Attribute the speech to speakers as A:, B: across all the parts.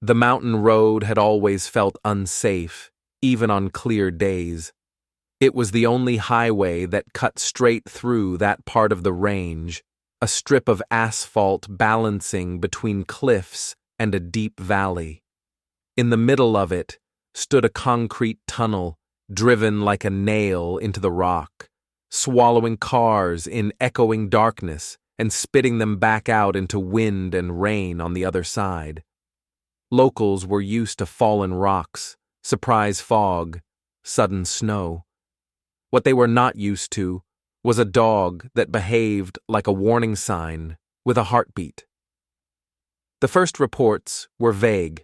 A: The mountain road had always felt unsafe, even on clear days. It was the only highway that cut straight through that part of the range, a strip of asphalt balancing between cliffs and a deep valley. In the middle of it stood a concrete tunnel, driven like a nail into the rock, swallowing cars in echoing darkness and spitting them back out into wind and rain on the other side. Locals were used to fallen rocks, surprise fog, sudden snow. What they were not used to was a dog that behaved like a warning sign with a heartbeat. The first reports were vague.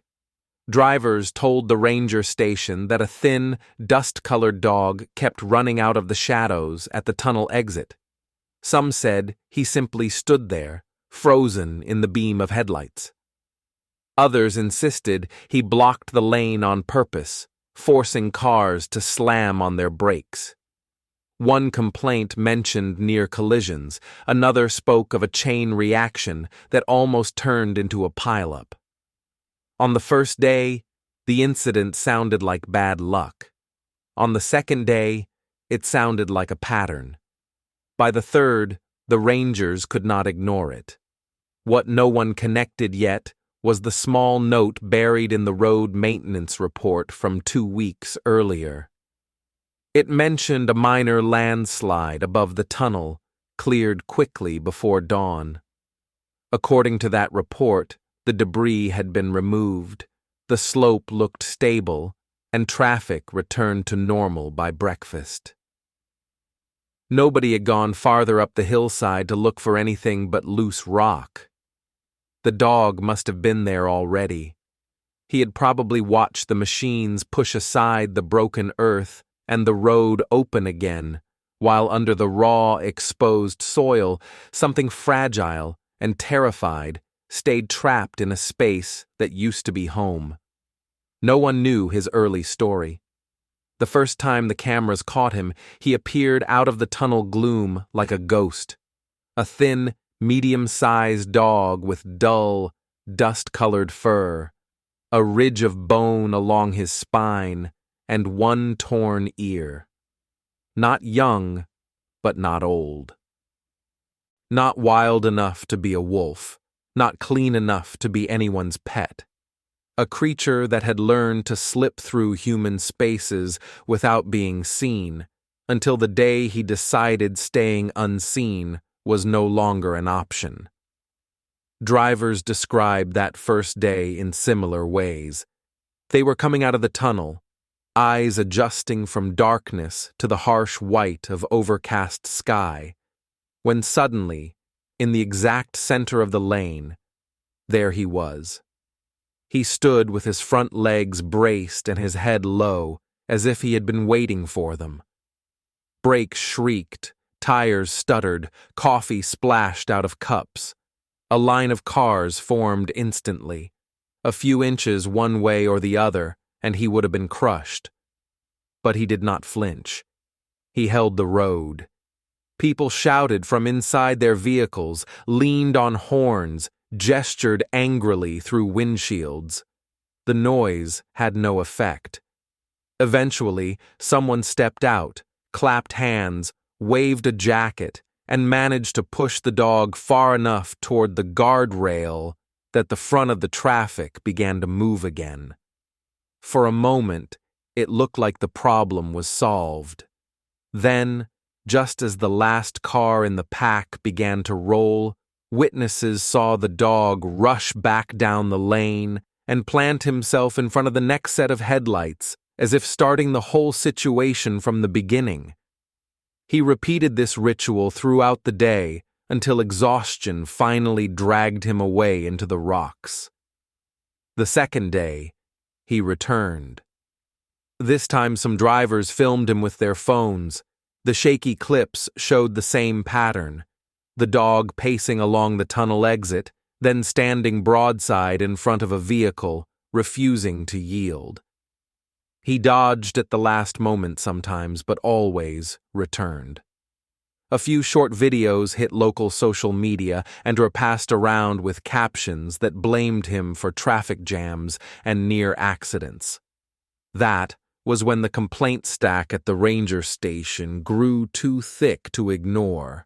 A: Drivers told the ranger station that a thin, dust-colored dog kept running out of the shadows at the tunnel exit. Some said he simply stood there, frozen in the beam of headlights. Others insisted he blocked the lane on purpose, forcing cars to slam on their brakes. One complaint mentioned near collisions, another spoke of a chain reaction that almost turned into a pileup. On the first day, the incident sounded like bad luck. On the second day, it sounded like a pattern. By the third, the rangers could not ignore it. What no one connected yet was the small note buried in the road maintenance report from 2 weeks earlier. It mentioned a minor landslide above the tunnel, cleared quickly before dawn. According to that report, the debris had been removed, the slope looked stable, and traffic returned to normal by breakfast. Nobody had gone farther up the hillside to look for anything but loose rock. The dog must have been there already. He had probably watched the machines push aside the broken earth and the road open again, while under the raw, exposed soil, something fragile and terrified stayed trapped in a space that used to be home. No one knew his early story. The first time the cameras caught him, he appeared out of the tunnel gloom like a ghost. A thin, medium-sized dog with dull, dust-colored fur, a ridge of bone along his spine, and one torn ear. Not young, but not old. Not wild enough to be a wolf, not clean enough to be anyone's pet. A creature that had learned to slip through human spaces without being seen, until the day he decided staying unseen was no longer an option. Drivers described that first day in similar ways. They were coming out of the tunnel, eyes adjusting from darkness to the harsh white of overcast sky, when suddenly, in the exact center of the lane, there he was. He stood with his front legs braced and his head low, as if he had been waiting for them. Brakes shrieked, tires stuttered, coffee splashed out of cups. A line of cars formed instantly. A few inches one way or the other, and he would have been crushed. But he did not flinch. He held the road. People shouted from inside their vehicles, leaned on horns, gestured angrily through windshields. The noise had no effect. Eventually, someone stepped out, clapped hands, waved a jacket, and managed to push the dog far enough toward the guardrail that the front of the traffic began to move again. For a moment, it looked like the problem was solved. Then, just as the last car in the pack began to roll, witnesses saw the dog rush back down the lane and plant himself in front of the next set of headlights, as if starting the whole situation from the beginning. He repeated this ritual throughout the day until exhaustion finally dragged him away into the rocks. The second day, he returned. This time some drivers filmed him with their phones. The shaky clips showed the same pattern. The dog pacing along the tunnel exit, then standing broadside in front of a vehicle, refusing to yield. He dodged at the last moment sometimes, but always returned. A few short videos hit local social media and were passed around with captions that blamed him for traffic jams and near accidents. That was when the complaint stack at the ranger station grew too thick to ignore.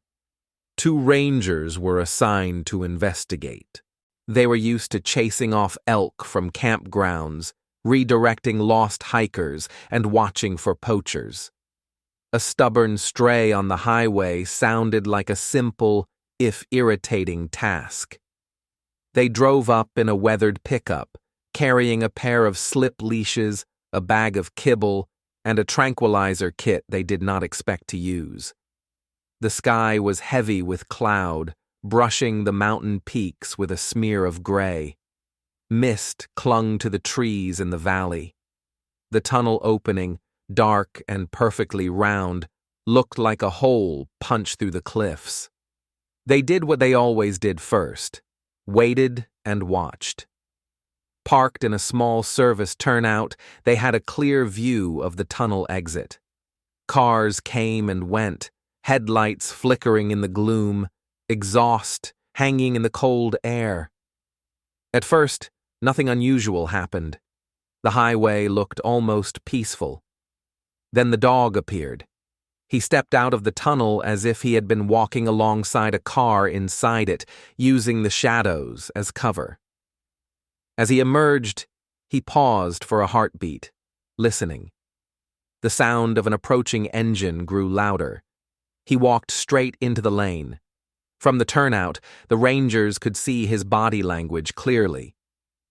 A: 2 rangers were assigned to investigate. They were used to chasing off elk from campgrounds, redirecting lost hikers, and watching for poachers. A stubborn stray on the highway sounded like a simple, if irritating, task. They drove up in a weathered pickup, carrying a pair of slip leashes, a bag of kibble, and a tranquilizer kit they did not expect to use. The sky was heavy with cloud, brushing the mountain peaks with a smear of gray. Mist clung to the trees in the valley. The tunnel opening, dark and perfectly round, looked like a hole punched through the cliffs. They did what they always did first, waited and watched. Parked in a small service turnout, they had a clear view of the tunnel exit. Cars came and went, headlights flickering in the gloom, exhaust hanging in the cold air. At first, nothing unusual happened. The highway looked almost peaceful. Then the dog appeared. He stepped out of the tunnel as if he had been walking alongside a car inside it, using the shadows as cover. As he emerged, he paused for a heartbeat, listening. The sound of an approaching engine grew louder. He walked straight into the lane. From the turnout, the rangers could see his body language clearly.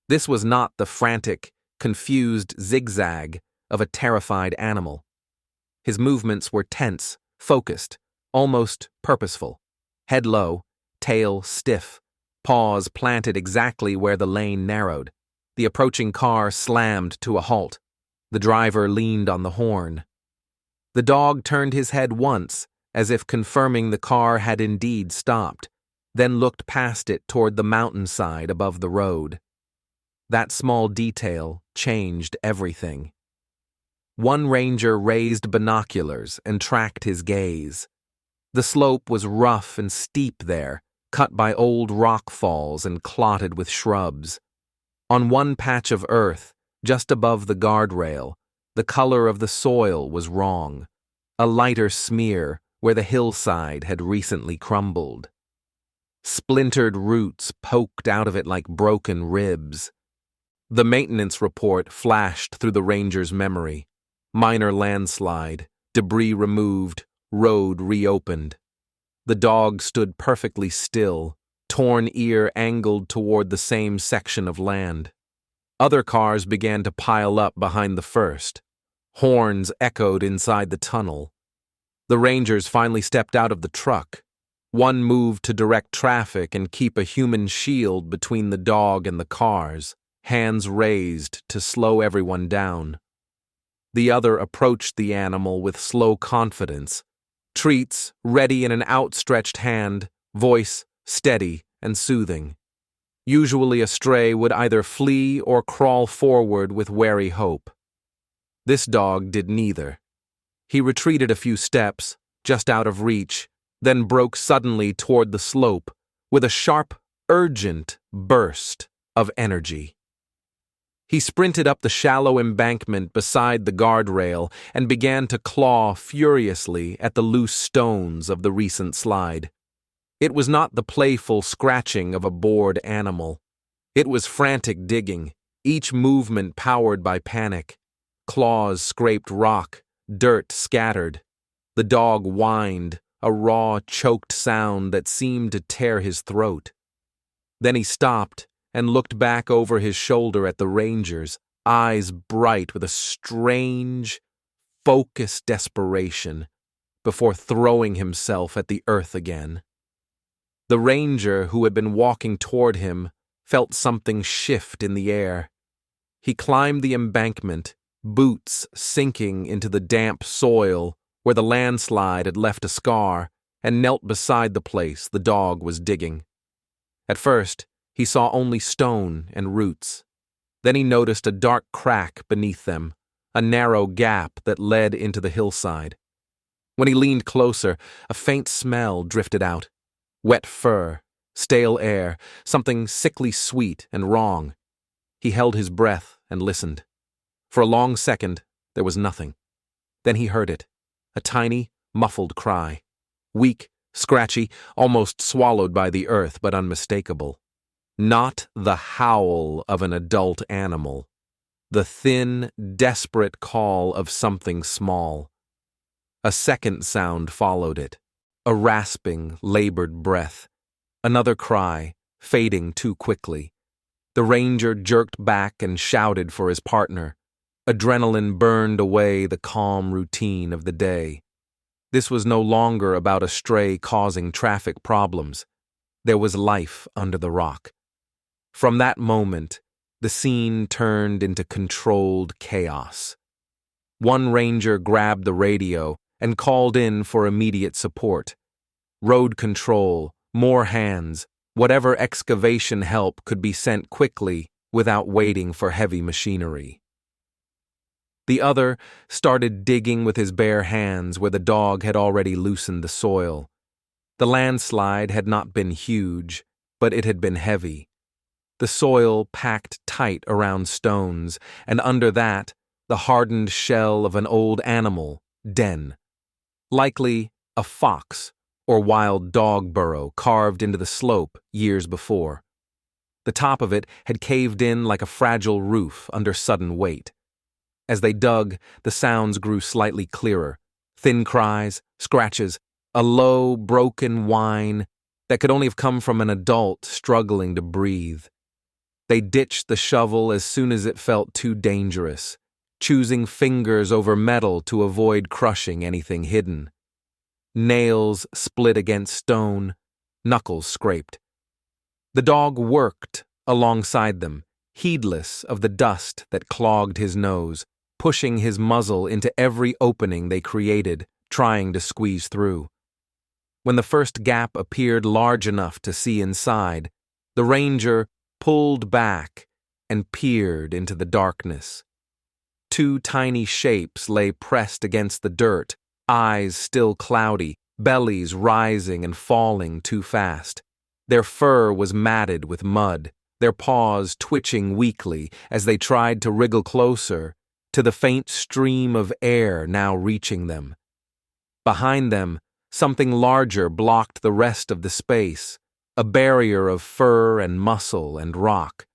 A: This was not the frantic, confused zigzag of a terrified animal. His movements were tense, focused, almost purposeful. Head low, tail stiff, paws planted exactly where the lane narrowed. The approaching car slammed to a halt. The driver leaned on the horn. The dog turned his head once, as if confirming the car had indeed stopped, then looked past it toward the mountainside above the road. That small detail changed everything. One ranger raised binoculars and tracked his gaze. The slope was rough and steep there, cut by old rock falls and clotted with shrubs. On one patch of earth, just above the guardrail, the color of the soil was wrong, a lighter smear where the hillside had recently crumbled. Splintered roots poked out of it like broken ribs. The maintenance report flashed through the ranger's memory. Minor landslide, debris removed, road reopened. The dog stood perfectly still, torn ear angled toward the same section of land. Other cars began to pile up behind the first. Horns echoed inside the tunnel. The rangers finally stepped out of the truck. One moved to direct traffic and keep a human shield between the dog and the cars, hands raised to slow everyone down. The other approached the animal with slow confidence, treats ready in an outstretched hand, voice steady and soothing. Usually a stray would either flee or crawl forward with wary hope. This dog did neither. He retreated a few steps, just out of reach, then broke suddenly toward the slope with a sharp, urgent burst of energy. He sprinted up the shallow embankment beside the guardrail and began to claw furiously at the loose stones of the recent slide. It was not the playful scratching of a bored animal. It was frantic digging, each movement powered by panic. Claws scraped rock, dirt scattered. The dog whined, a raw, choked sound that seemed to tear his throat. Then he stopped and looked back over his shoulder at the rangers, eyes bright with a strange, focused desperation, before throwing himself at the earth again. The ranger who had been walking toward him felt something shift in the air. He climbed the embankment, boots sinking into the damp soil where the landslide had left a scar, and knelt beside the place the dog was digging. At first, he saw only stone and roots. Then he noticed a dark crack beneath them, a narrow gap that led into the hillside. When he leaned closer, a faint smell drifted out. Wet fur, stale air, something sickly sweet and wrong. He held his breath and listened. For a long second, there was nothing. Then he heard it, a tiny, muffled cry. Weak, scratchy, almost swallowed by the earth, but unmistakable. Not the howl of an adult animal. The thin, desperate call of something small. A second sound followed it, a rasping, labored breath. Another cry, fading too quickly. The ranger jerked back and shouted for his partner. Adrenaline burned away the calm routine of the day. This was no longer about a stray causing traffic problems. There was life under the rock. From that moment, the scene turned into controlled chaos. One ranger grabbed the radio and called in for immediate support. Road control, more hands, whatever excavation help could be sent quickly without waiting for heavy machinery. The other started digging with his bare hands where the dog had already loosened the soil. The landslide had not been huge, but it had been heavy. The soil packed tight around stones, and under that, the hardened shell of an old animal den. Likely a fox or wild dog burrow carved into the slope years before. The top of it had caved in like a fragile roof under sudden weight. As they dug, the sounds grew slightly clearer. Thin cries, scratches, a low, broken whine that could only have come from an adult struggling to breathe. They ditched the shovel as soon as it felt too dangerous, choosing fingers over metal to avoid crushing anything hidden. Nails split against stone, knuckles scraped. The dog worked alongside them, heedless of the dust that clogged his nose, pushing his muzzle into every opening they created, trying to squeeze through. When the first gap appeared large enough to see inside, the ranger pulled back and peered into the darkness. Two tiny shapes lay pressed against the dirt, eyes still cloudy, bellies rising and falling too fast. Their fur was matted with mud, their paws twitching weakly as they tried to wriggle closer to the faint stream of air now reaching them. Behind them, something larger blocked the rest of the space, a barrier of fur and muscle and rock.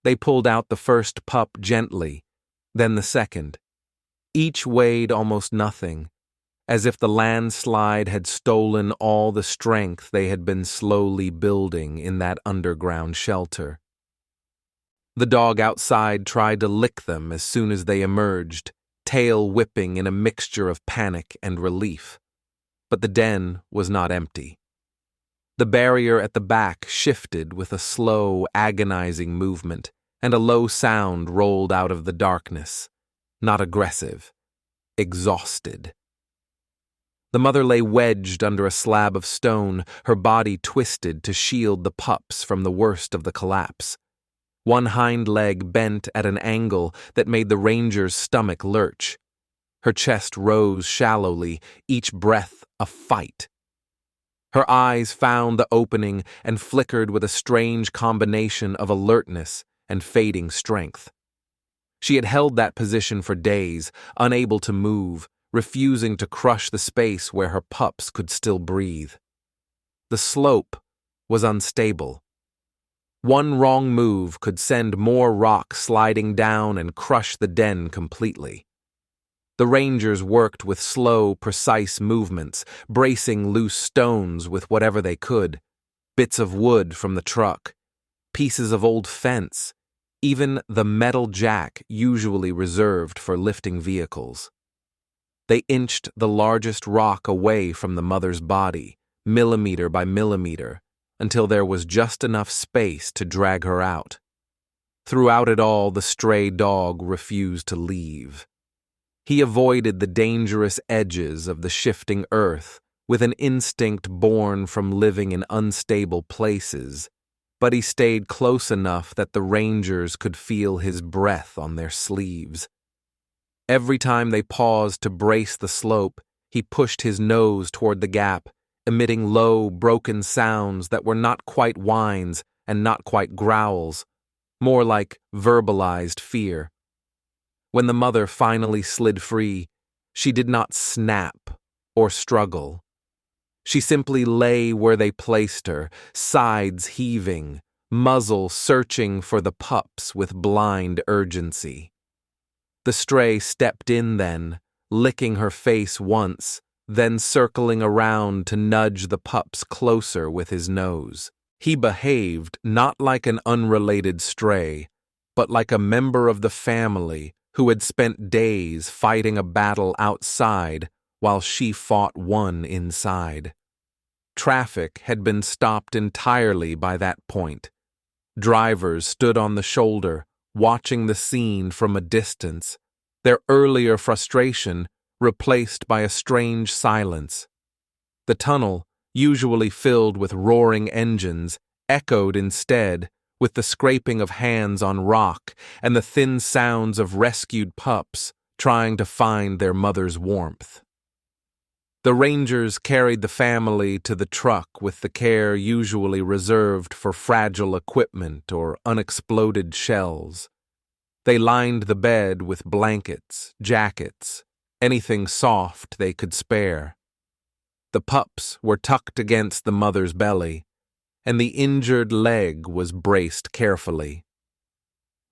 A: They pulled out the first pup gently, then the second. Each weighed almost nothing, as if the landslide had stolen all the strength they had been slowly building in that underground shelter. The dog outside tried to lick them as soon as they emerged, tail whipping in a mixture of panic and relief. But the den was not empty. The barrier at the back shifted with a slow, agonizing movement, and a low sound rolled out of the darkness. Not aggressive, exhausted. The mother lay wedged under a slab of stone, her body twisted to shield the pups from the worst of the collapse. One hind leg bent at an angle that made the ranger's stomach lurch. Her chest rose shallowly, each breath a fight. Her eyes found the opening and flickered with a strange combination of alertness and fading strength. She had held that position for days, unable to move, refusing to crush the space where her pups could still breathe. The slope was unstable. One wrong move could send more rock sliding down and crush the den completely. The rangers worked with slow, precise movements, bracing loose stones with whatever they could, bits of wood from the truck, pieces of old fence, even the metal jack usually reserved for lifting vehicles. They inched the largest rock away from the mother's body, millimeter by millimeter, until there was just enough space to drag her out. Throughout it all, the stray dog refused to leave. He avoided the dangerous edges of the shifting earth with an instinct born from living in unstable places, but he stayed close enough that the rangers could feel his breath on their sleeves. Every time they paused to brace the slope, He pushed his nose toward the gap, emitting low, broken sounds that were not quite whines and not quite growls, more like verbalized fear. When the mother finally slid free, she did not snap or struggle. She simply lay where they placed her, sides heaving, muzzle searching for the pups with blind urgency. The stray stepped in then, licking her face once, then circling around to nudge the pups closer with his nose. He behaved not like an unrelated stray, but like a member of the family who had spent days fighting a battle outside while she fought one inside. Traffic had been stopped entirely by that point. Drivers stood on the shoulder, watching the scene from a distance, their earlier frustration replaced by a strange silence. The tunnel, usually filled with roaring engines, echoed instead with the scraping of hands on rock and the thin sounds of rescued pups trying to find their mother's warmth. The rangers carried the family to the truck with the care usually reserved for fragile equipment or unexploded shells. They lined the bed with blankets, jackets, anything soft they could spare. The pups were tucked against the mother's belly, and the injured leg was braced carefully.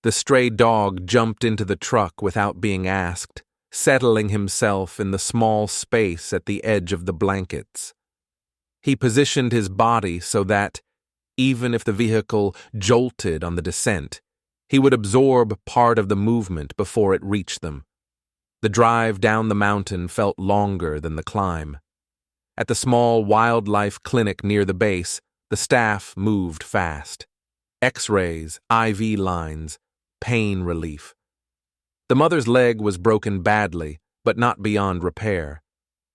A: The stray dog jumped into the truck without being asked, settling himself in the small space at the edge of the blankets. He positioned his body so that, even if the vehicle jolted on the descent, he would absorb part of the movement before it reached them. The drive down the mountain felt longer than the climb. At the small wildlife clinic near the base, the staff moved fast. X-rays, IV lines, pain relief. The mother's leg was broken badly, but not beyond repair.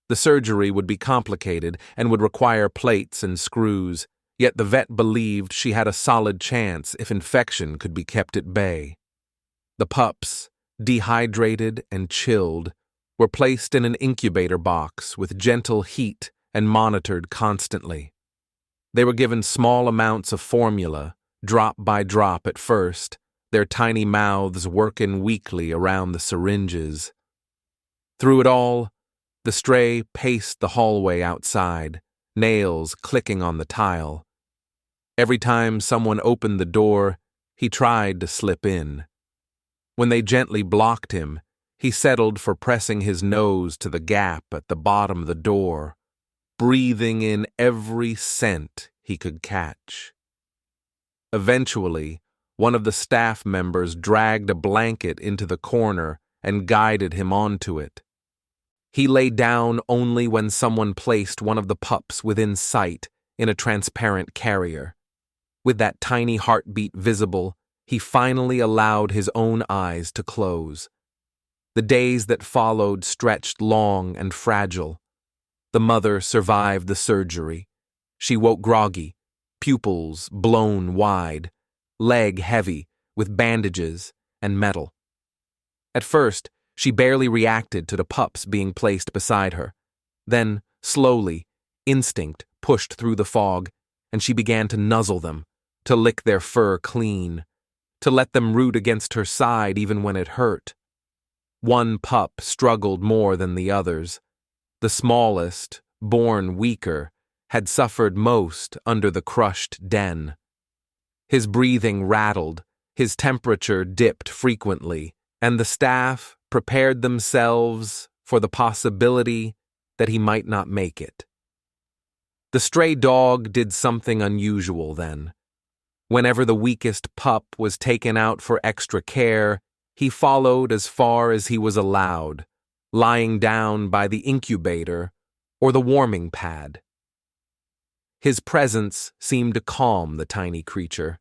A: The surgery would be complicated and would require plates and screws, yet the vet believed she had a solid chance if infection could be kept at bay. The pups, dehydrated and chilled, were placed in an incubator box with gentle heat and monitored constantly. They were given small amounts of formula, drop by drop at first, their tiny mouths working weakly around the syringes. Through it all, the stray paced the hallway outside, nails clicking on the tile. Every time someone opened the door, he tried to slip in. When they gently blocked him, he settled for pressing his nose to the gap at the bottom of the door, breathing in every scent he could catch. Eventually, one of the staff members dragged a blanket into the corner and guided him onto it. He lay down only when someone placed one of the pups within sight in a transparent carrier. With that tiny heartbeat visible, he finally allowed his own eyes to close. The days that followed stretched long and fragile. The mother survived the surgery. She woke groggy, pupils blown wide, leg heavy with bandages and metal. At first, she barely reacted to the pups being placed beside her. Then, slowly, instinct pushed through the fog, and she began to nuzzle them, to lick their fur clean, to let them root against her side even when it hurt. One pup struggled more than the others. The smallest, born weaker, had suffered most under the crushed den. His breathing rattled, his temperature dipped frequently, and the staff prepared themselves for the possibility that he might not make it. The stray dog did something unusual then. Whenever the weakest pup was taken out for extra care, he followed as far as he was allowed, lying down by the incubator or the warming pad. His presence seemed to calm the tiny creature.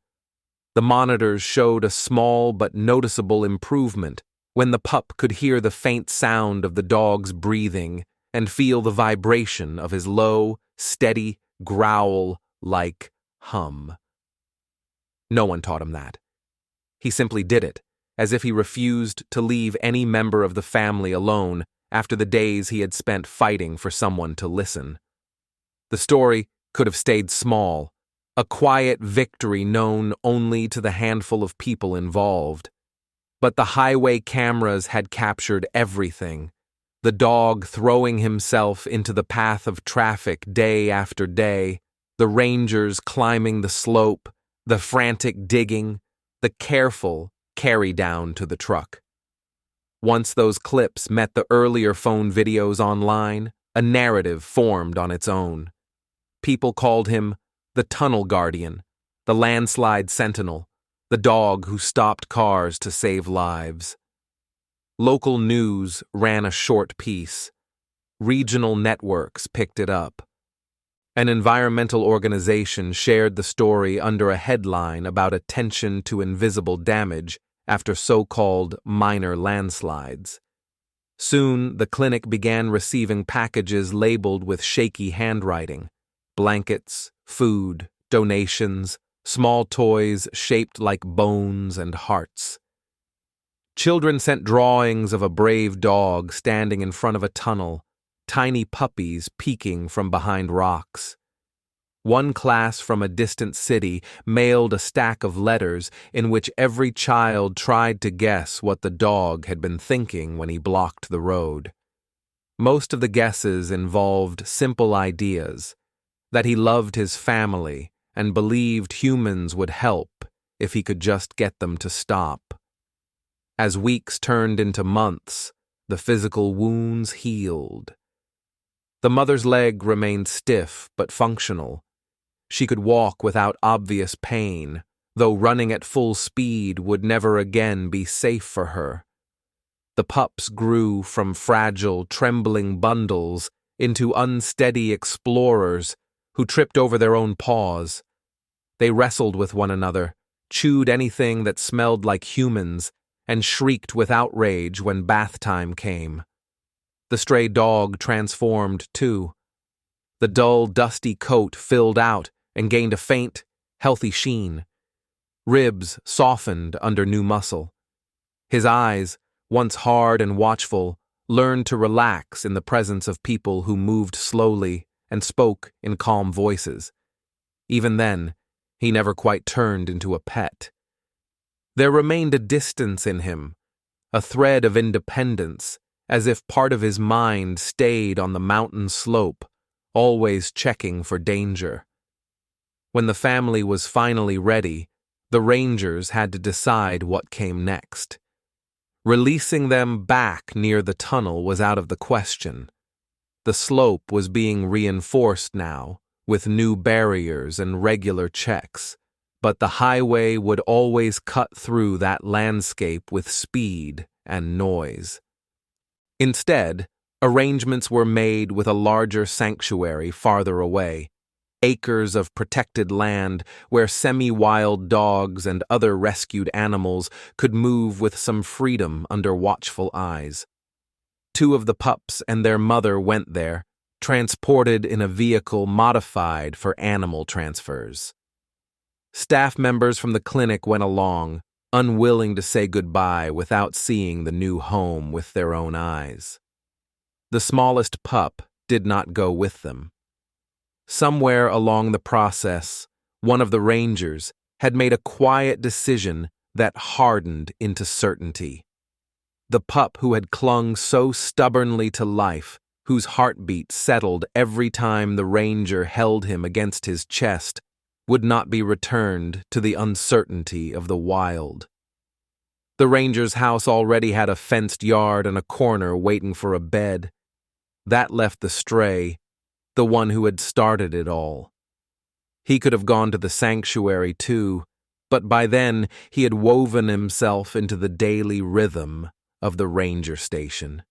A: The monitors showed a small but noticeable improvement when the pup could hear the faint sound of the dog's breathing and feel the vibration of his low, steady, growl-like hum. No one taught him that. He simply did it, as if he refused to leave any member of the family alone after the days he had spent fighting for someone to listen. The story could have stayed small, a quiet victory known only to the handful of people involved. But the highway cameras had captured everything. The dog throwing himself into the path of traffic day after day, the rangers climbing the slope, the frantic digging, the careful carry down to the truck. Once those clips met the earlier phone videos online, a narrative formed on its own. People called him the Tunnel Guardian, the Landslide Sentinel, the dog who stopped cars to save lives. Local news ran a short piece. Regional networks picked it up. An environmental organization shared the story under a headline about attention to invisible damage after so-called minor landslides. Soon, the clinic began receiving packages labeled with shaky handwriting: blankets, food, donations, small toys shaped like bones and hearts. Children sent drawings of a brave dog standing in front of a tunnel, tiny puppies peeking from behind rocks. One class from a distant city mailed a stack of letters in which every child tried to guess what the dog had been thinking when he blocked the road. Most of the guesses involved simple ideas: that he loved his family and believed humans would help if he could just get them to stop. As weeks turned into months, the physical wounds healed. The mother's leg remained stiff but functional. She could walk without obvious pain, though running at full speed would never again be safe for her. The pups grew from fragile, trembling bundles into unsteady explorers who tripped over their own paws. They wrestled with one another, chewed anything that smelled like humans, and shrieked with outrage when bath time came. The stray dog transformed too. The dull, dusty coat filled out and gained a faint, healthy sheen. Ribs softened under new muscle. His eyes, once hard and watchful, learned to relax in the presence of people who moved slowly and spoke in calm voices. Even then, he never quite turned into a pet. There remained a distance in him, a thread of independence, as if part of his mind stayed on the mountain slope, always checking for danger. When the family was finally ready, the rangers had to decide what came next. Releasing them back near the tunnel was out of the question. The slope was being reinforced now, with new barriers and regular checks, but the highway would always cut through that landscape with speed and noise. Instead, arrangements were made with a larger sanctuary farther away, acres of protected land where semi-wild dogs and other rescued animals could move with some freedom under watchful eyes. 2 of the pups and their mother went there, transported in a vehicle modified for animal transfers. Staff members from the clinic went along, unwilling to say goodbye without seeing the new home with their own eyes. The smallest pup did not go with them. Somewhere along the process, one of the rangers had made a quiet decision that hardened into certainty. The pup who had clung so stubbornly to life, whose heartbeat settled every time the ranger held him against his chest, would not be returned to the uncertainty of the wild. The ranger's house already had a fenced yard and a corner waiting for a bed. That left the stray, the one who had started it all. He could have gone to the sanctuary too, but by then he had woven himself into the daily rhythm of the ranger station.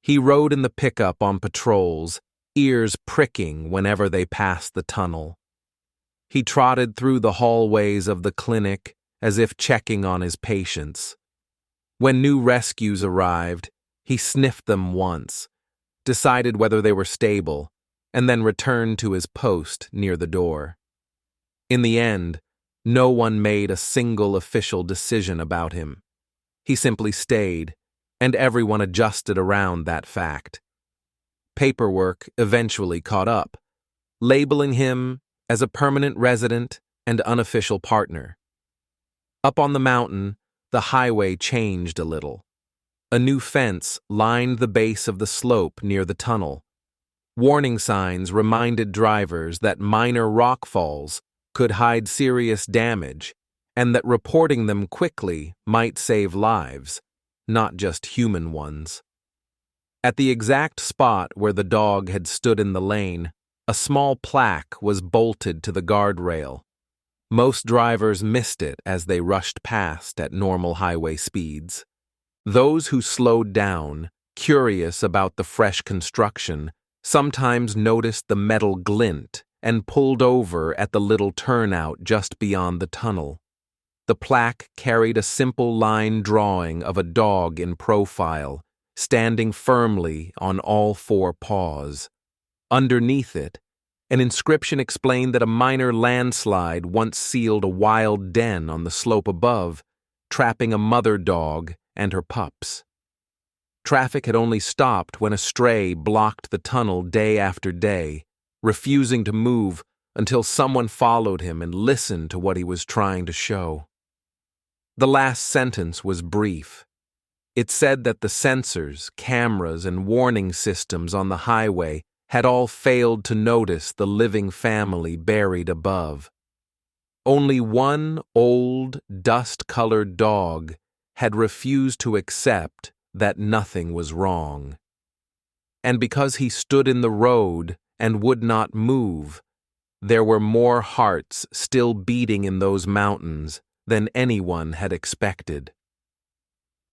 A: He rode in the pickup on patrols, ears pricking whenever they passed the tunnel. He trotted through the hallways of the clinic as if checking on his patients. When new rescues arrived, he sniffed them once, decided whether they were stable, and then returned to his post near the door. In the end, no one made a single official decision about him. He simply stayed, and everyone adjusted around that fact. Paperwork eventually caught up, labeling him as a permanent resident and unofficial partner. Up on the mountain, the highway changed a little. A new fence lined the base of the slope near the tunnel. Warning signs reminded drivers that minor rockfalls could hide serious damage and that reporting them quickly might save lives, not just human ones. At the exact spot where the dog had stood in the lane, a small plaque was bolted to the guardrail. Most drivers missed it as they rushed past at normal highway speeds. Those who slowed down, curious about the fresh construction, sometimes noticed the metal glint and pulled over at the little turnout just beyond the tunnel. The plaque carried a simple line drawing of a dog in profile, standing firmly on all four paws. Underneath it, an inscription explained that a minor landslide once sealed a wild den on the slope above, trapping a mother dog and her pups. Traffic had only stopped when a stray blocked the tunnel day after day, refusing to move until someone followed him and listened to what he was trying to show. The last sentence was brief. It said that the sensors, cameras, and warning systems on the highway had all failed to notice the living family buried above. Only one old, dust-colored dog had refused to accept that nothing was wrong. And because he stood in the road and would not move, there were more hearts still beating in those mountains than anyone had expected.